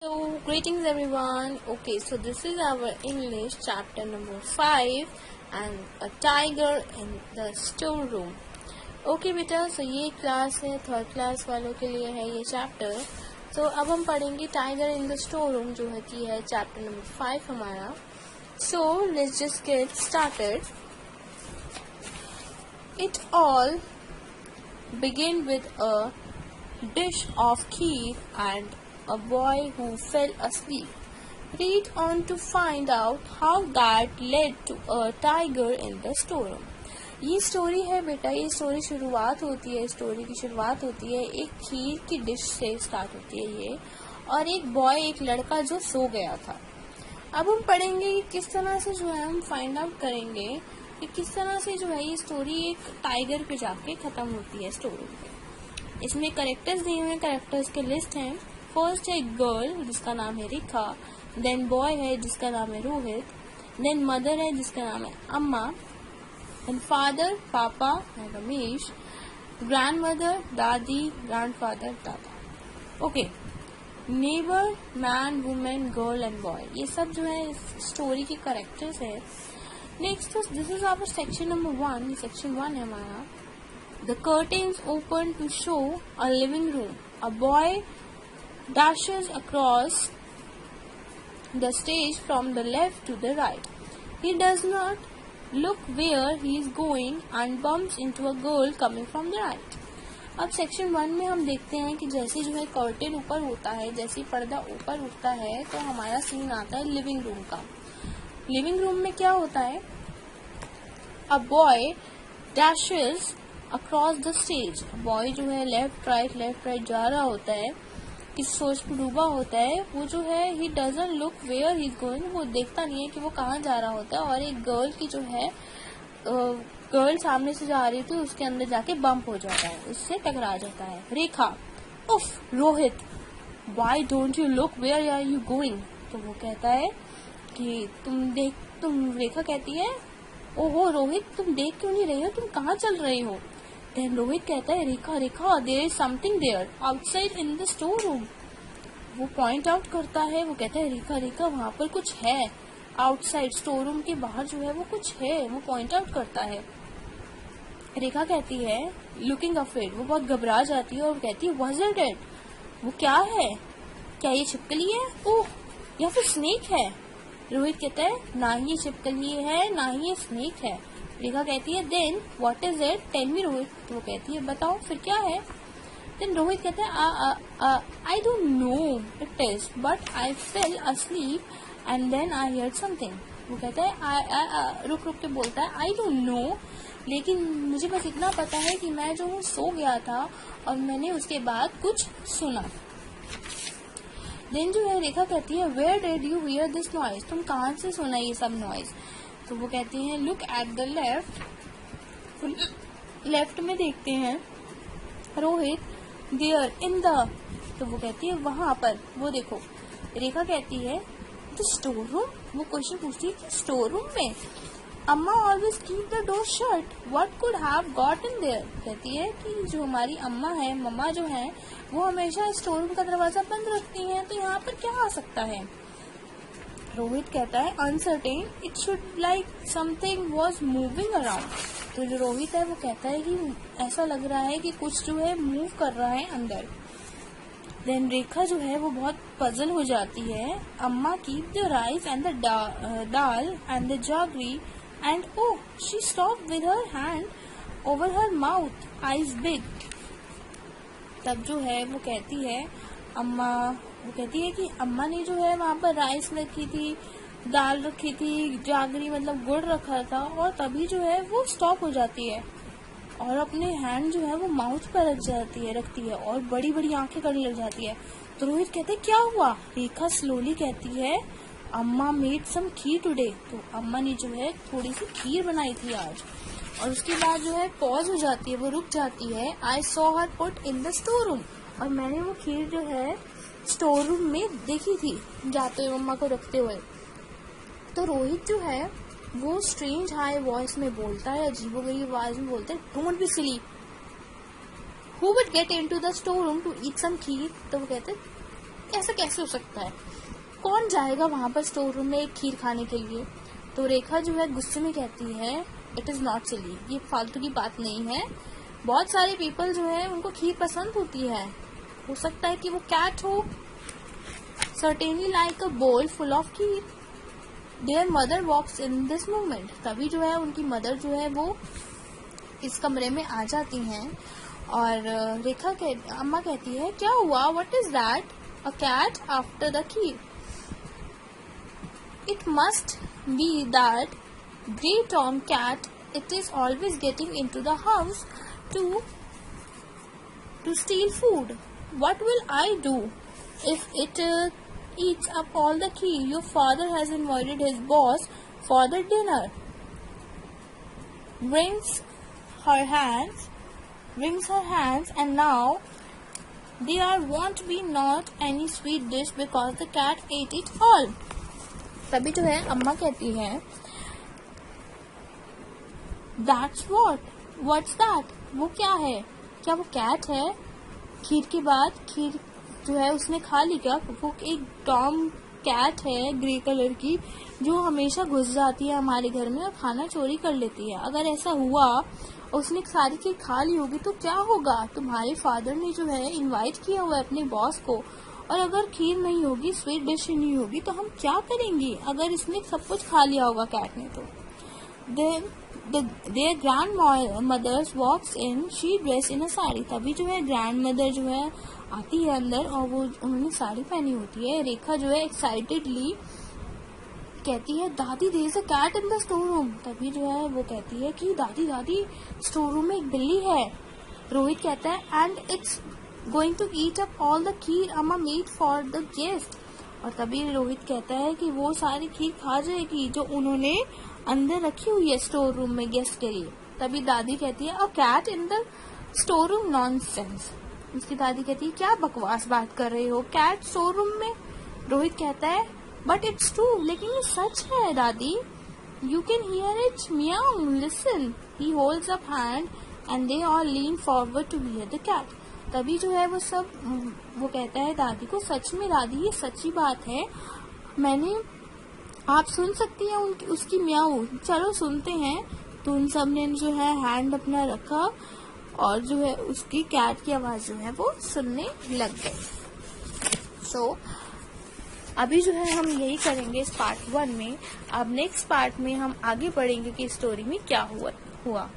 So, greetings everyone. Okay, so this is our English chapter number 5 and a tiger in the storeroom. Okay बेटा, so ये class है third class वालों के लिए है ये चैप्टर. So अब हम पढ़ेंगे tiger in the store room जो है कि है चैप्टर नंबर 5 हमारा. So let's just get started. It all began with a dish of kheer and a boy who fell asleep. Read on to find out how that led to a tiger in the storeroom. ये story है बेटा, ये story शुरुआत होती है, story की शुरुआत होती है एक खीर की डिश से स्टार्ट होती है ये, और एक बॉय, एक लड़का जो सो गया था. अब हम पढ़ेंगे कि किस तरह से जो है हम फाइंड आउट करेंगे कि किस तरह से जो है ये स्टोरी एक टाइगर पे जाके खत्म होती है स्टोरी पे. इसमें कैरेक्टर्स दिए हुए हैं, कैरेक्टर्स के लिस्ट हैं. फर्स्ट है गर्ल जिसका नाम है रेखा, देन बॉय है जिसका नाम है रोहित, देन मदर है जिसका नाम है अम्मा, देन फादर पापा है रमेश, ग्रैंड मदर दादी, ग्रैंड फादर दादा. Okay, neighbour man women girl and boy, ये सब जो है स्टोरी के कैरेक्टर्स है. Next this is our section number 1. Section 1 है हमारा. The curtains open to show a living room. A boy dashes across the stage from the left to the right. He does not look where he is going and bumps into a girl coming from the right. अब section 1 में हम देखते हैं कि जैसे जो है curtain ऊपर होता है, जैसे पर्दा ऊपर उठता है तो हमारा सीन आता है लिविंग रूम का. लिविंग रूम में क्या होता है? A boy dashes across the stage. Boy जो है लेफ्ट राइट जा रहा होता है, किस सोच में डूबा होता है. वो जो है he doesn't look where he is going, वो देखता नहीं है कि वो कहाँ जा रहा होता है. और एक गर्ल की जो है गर्ल सामने से जा रही थी, उसके अंदर जाके बम्प हो जाता है, उससे टकरा जाता है. रेखा, उफ Rohit, why don't you look where are you going. तो वो कहता है कि तुम रेखा कहती है, ओहो रोहित तुम देख क्यों नहीं रहे हो, तुम कहाँ चल रहे हो. Then रोहित कहता है रेखा there is something there outside in the store room. वो पॉइंट आउट करता है, वो कहता है रेखा वहाँ पर कुछ है. आउटसाइड स्टोर रूम के बाहर जो है वो कुछ है, वो पॉइंट आउट करता है. रेखा कहती है लुकिंग अफ्रेड, वो बहुत घबरा जाती है और कहती है was it it? वो क्या है, क्या ये छिपकली है, ओह या फिर स्नेक है. रोहित कहता है ना ही ये छिपकली है ना ही ये स्नेक है. रेखा कहती है then what is it, tell me Rohit. तो वो कहती है बताओ फिर क्या है. देन रोहित कहता है I don't know it is but I fell asleep and then I heard something. वो कहता है रुक के बोलता है आई डोंट नो, लेकिन मुझे बस इतना पता है कि मैं जो हूँ सो गया था और मैंने उसके बाद कुछ सुना. देन जो है रेखा कहती है where did you hear this noise, तुम कहाँ से सुना ये सब नॉइज. तो वो कहते हैं look at the left. Left में देखते हैं. रोहित देयर इन द, तो वो कहती है वहां पर, वो देखो. रेखा कहती है द स्टोर रूम, वो क्वेश्चन पूछती है कि स्टोर रूम में. अम्मा always keep the door shut, what could have got in their. कहती है कि जो हमारी अम्मा है, मम्मा जो है वो हमेशा स्टोर रूम का दरवाजा बंद रखती हैं, तो यहाँ पर क्या आ सकता है. रोहित कहता है uncertain, it should like something was moving around. तो जो रोहित है वो कहता है कि ऐसा लग रहा है कि कुछ जो है मूव कर रहा है अंदर. देन रेखा जो है वो बहुत पजल हो जाती है. अम्मा keep the rice and the dal and the जागरी and oh she stop with her hand over her mouth, eyes big. तब जो है वो कहती है वो कहती है कि अम्मा ने जो है वहाँ पर राइस रखी थी, दाल रखी थी, जागरी मतलब गुड़ रखा था, और तभी जो है वो स्टॉप हो जाती है और अपने हैंड जो है वो माउथ पर रखती है और बड़ी बड़ी आंखें करने लग जाती है. तो रोहित कहते हैं क्या हुआ. रेखा स्लोली कहती है अम्मा मेड सम खीर टुडे. तो अम्मा ने जो है थोड़ी सी खीर बनाई थी आज. और उसके बाद जो है पॉज हो जाती है, वो रुक जाती है. I saw her put in the store room, और मैंने वो खीर जो है स्टोर रूम में देखी थी जाते हुए मम्मा को रखते हुए. तो रोहित जो है वो स्ट्रेंज हाई वॉइस में बोलता है, अजीबोगरीब आवाज में बोलता है don't be silly, who would get into the store room to eat some kheer. तो वो कहते ऐसा कैसे हो सकता है, कौन जाएगा वहां पर स्टोर रूम में खीर खाने के लिए। तो रेखा जो है गुस्से में कहती है इट इज नॉट सिली, ये फालतू की बात नहीं है, बहुत सारे पीपल जो है उनको खीर पसंद होती है, हो सकता है कि वो कैट हो। Certainly like a bowl full of kheer. Their mother walks in this moment. तभी जो है उनकी मदर जो है वो इस कमरे में आ जाती हैं और अम्मा कहती है क्या हुआ, what is that, a cat after the kheer. It must be that grey tom cat, it is always getting into the house to steal food. What will I do if it eats up all the key? Your father has invited his boss for the dinner. Wrings her hands, and now there won't be not any sweet dish because the cat ate it all. तभी जो है अम्मा कहती है That's what's that? वो क्या है, क्या वो कैट है। खीर के बाद खीर जो है उसने खा ली क्या, वो एक टॉम कैट है ग्रे कलर की जो हमेशा घुस जाती है हमारे घर में और खाना चोरी कर लेती है। अगर ऐसा हुआ उसने सारी खीर खा ली होगी तो क्या होगा, तुम्हारे फादर ने जो है इनवाइट किया हुआ है अपने बॉस को, और अगर खीर नहीं होगी, स्वीट डिश नहीं होगी तो हम क्या करेंगे अगर इसने सब कुछ खा लिया होगा कैट ने। तो their grandmothers walks in, she dressed in a sari. तभी जो है ग्रैंड मदर जो है आती है अंदर और वो उन्होंने साड़ी पहनी होती है। रेखा जो है एक्साइटेडली कहती है Dadi there is a cat in the store room. तभी जो है वो कहती है कि दादी स्टोर रूम में एक बिल्ली है। रोहित कहता है and it's going to eat up all the kheer Amma made for the guest. और तभी रोहित कहता है कि वो सारी खीर खा जाएगी जो उन्होंने अंदर रखी हुई है स्टोर रूम में गेस्ट के लिए। तभी दादी कहती है a cat in the store room, nonsense. उसकी दादी कहती है क्या बकवास बात कर रहे हो, कैट स्टोर रूम में। रोहित कहता है बट इट्स ट्रू, लेकिन ये सच है दादी, you can hear it meow, listen. He holds up hand and they all lean forward to hear the cat. तभी जो है वो कहता है दादी को सच में दादी ये सच्ची बात है, आप सुन सकती हैं उसकी म्याऊ, चलो सुनते हैं। तो उन सब ने जो है हैंड अपना रखा और जो है उसकी कैट की आवाज जो है वो सुनने लग गई। सो अभी जो है हम यही करेंगे इस पार्ट 1 में। अब नेक्स्ट पार्ट में हम आगे बढ़ेंगे कि स्टोरी में क्या हुआ।